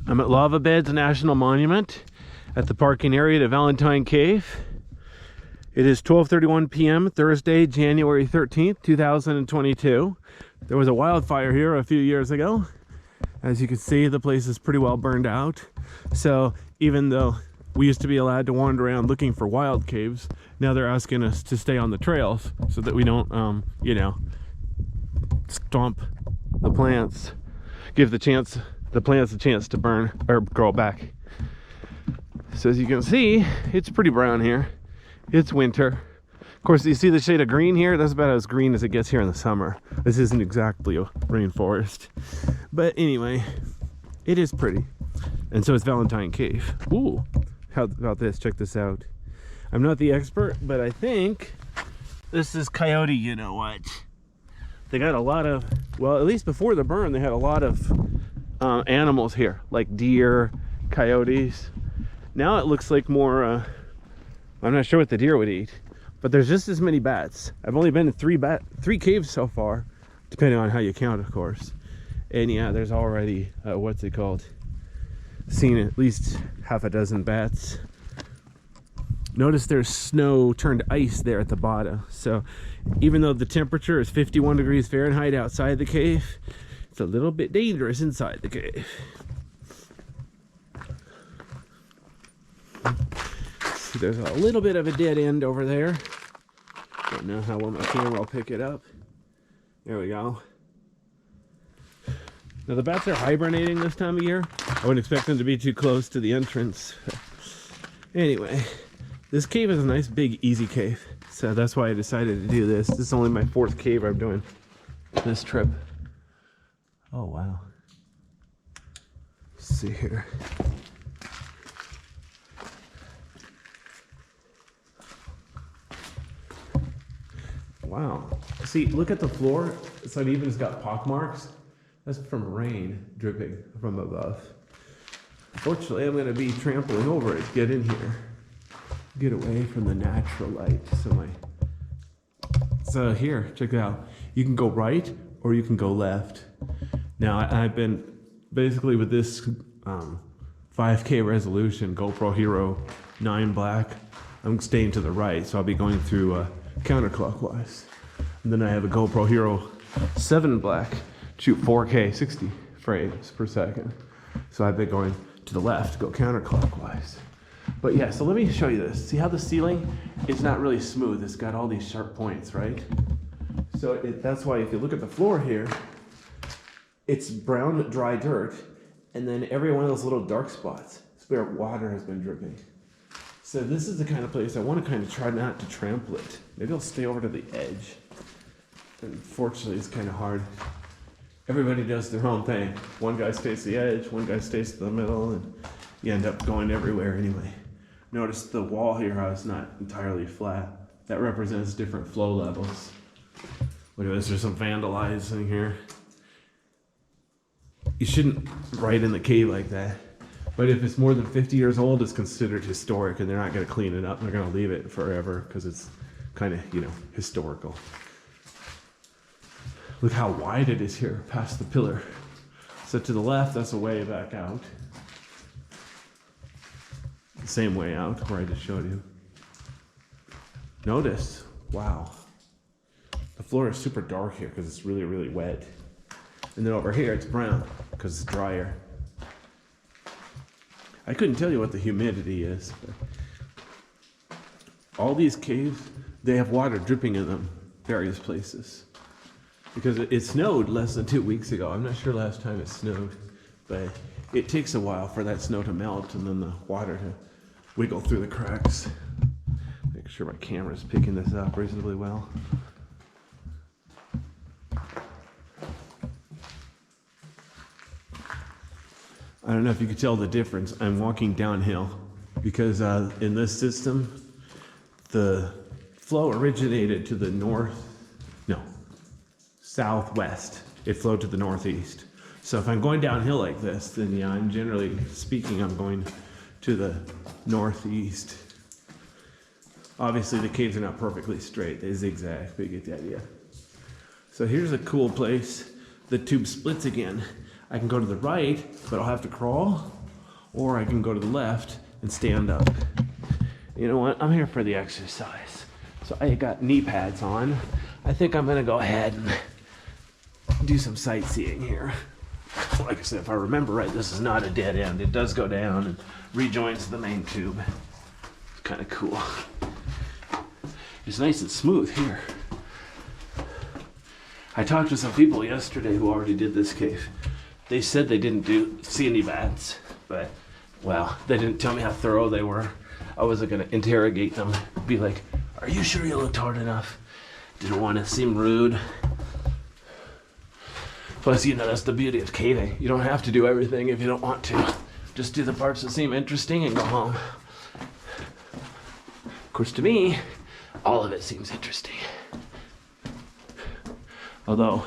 I'm at Lava Beds National Monument at the parking area to Valentine Cave. It is 12:31 p.m. Thursday, January 13th, 2022. There was a wildfire here a few years ago. As you can see, the place is pretty well burned out. So even though we used to be allowed to wander around looking for wild caves, now they're asking us to stay on the trails so that we don't, stomp the plants, give the plants a chance to burn or grow back. So as you can see, it's pretty brown here. It's winter. Of course, you see the shade of green here? That's about as green as it gets here in the summer. This isn't exactly a rainforest. But anyway, it is pretty. And so is Valentine Cave. Ooh, how about this? Check this out. I'm not the expert, but I think this is coyote, you know what? They got a lot of, well, at least before the burn, they had a lot of animals here, like deer, coyotes. Now it looks like more, I'm not sure what the deer would eat, but there's just as many bats. I've only been in three caves so far, depending on how you count, of course. And yeah, there's already, what's it called? Seen at least half a dozen bats. Notice there's snow turned ice there at the bottom. So even though the temperature is 51 degrees Fahrenheit outside the cave, it's a little bit dangerous inside the cave. See, there's a little bit of a dead end over there. Don't know how well my camera will pick it up. There we go. Now the bats are hibernating this time of year. I wouldn't expect them to be too close to the entrance. Anyway, this cave is a nice big easy cave. So that's why I decided to do this. This is only my 4th cave I'm doing this trip. Oh wow. Let's see here. Wow. See, look at the floor. It's uneven. It's got pock marks. That's from rain dripping from above. Fortunately, I'm going to be trampling over it to get in here. Get away from the natural light. So here, check it out. You can go right or you can go left. Now, I've been basically with this 5K resolution, GoPro Hero 9 Black, I'm staying to the right, so I'll be going through counterclockwise. And then I have a GoPro Hero 7 Black, shoot 4K 60 frames per second. So I've been going to the left, go counterclockwise. But yeah, so let me show you this. See how the ceiling is not really smooth. It's got all these sharp points, right? So that's why if you look at the floor here, it's brown, dry dirt, and then every one of those little dark spots is where water has been dripping. So this is the kind of place I want to kind of try not to trample it. Maybe I'll stay over to the edge. Unfortunately, it's kind of hard. Everybody does their own thing. One guy stays to the edge, one guy stays to the middle, and you end up going everywhere anyway. Notice the wall here is not entirely flat. That represents different flow levels. Look at this, there's some vandalizing here. You shouldn't write in the cave like that. But if it's more than 50 years old, it's considered historic, and they're not going to clean it up. They're going to leave it forever because it's kind of, historical. Look how wide it is here past the pillar. So to the left, that's a way back out. The same way out where I just showed you. Notice, wow. The floor is super dark here because it's really, really wet. And then over here, it's brown because it's drier. I couldn't tell you what the humidity is. But all these caves, they have water dripping in them, various places. Because it snowed less than 2 weeks ago. I'm not sure last time it snowed, but it takes a while for that snow to melt and then the water to wiggle through the cracks. Make sure my camera's picking this up reasonably well. I don't know if you could tell the difference. I'm walking downhill because in this system, the flow originated to the southwest. It flowed to the northeast. So if I'm going downhill like this, then yeah, I'm generally speaking, I'm going to the northeast. Obviously the caves are not perfectly straight. They zigzag, but you get the idea. So here's a cool place. The tube splits again. I can go to the right, but I'll have to crawl, or I can go to the left and stand up. You know what? I'm here for the exercise. So I got knee pads on. I think I'm gonna go ahead and do some sightseeing here. Like I said, if I remember right, this is not a dead end. It does go down and rejoins the main tube. It's kind of cool. It's nice and smooth here. I talked to some people yesterday who already did this cave. They said they didn't see any bats, but, well, they didn't tell me how thorough they were. I wasn't gonna interrogate them, be like, are you sure you looked hard enough? Didn't want to seem rude. Plus, you know, that's the beauty of caving. You don't have to do everything if you don't want to. Just do the parts that seem interesting and go home. Of course, to me, all of it seems interesting. Although,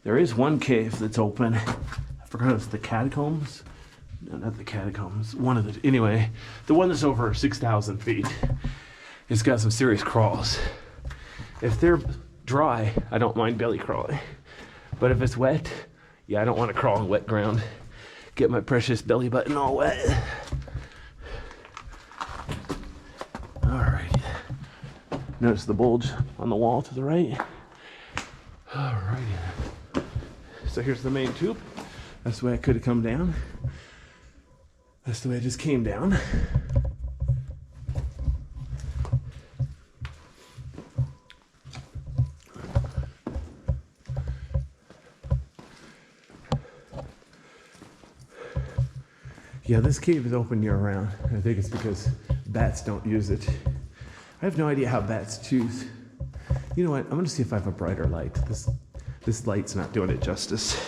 there is one cave that's open. I forgot it's the catacombs. No, not the catacombs. One of the, anyway, the one that's over 6,000 feet. It's got some serious crawls. If they're dry, I don't mind belly crawling. But if it's wet, yeah, I don't want to crawl on wet ground. Get my precious belly button all wet. All right. Notice the bulge on the wall to the right. All right. So here's the main tube. That's the way I could have come down. That's the way I just came down. Yeah, this cave is open year round. I think it's because bats don't use it. I have no idea how bats choose. You know what? I'm gonna see if I have a brighter light. This light's not doing it justice.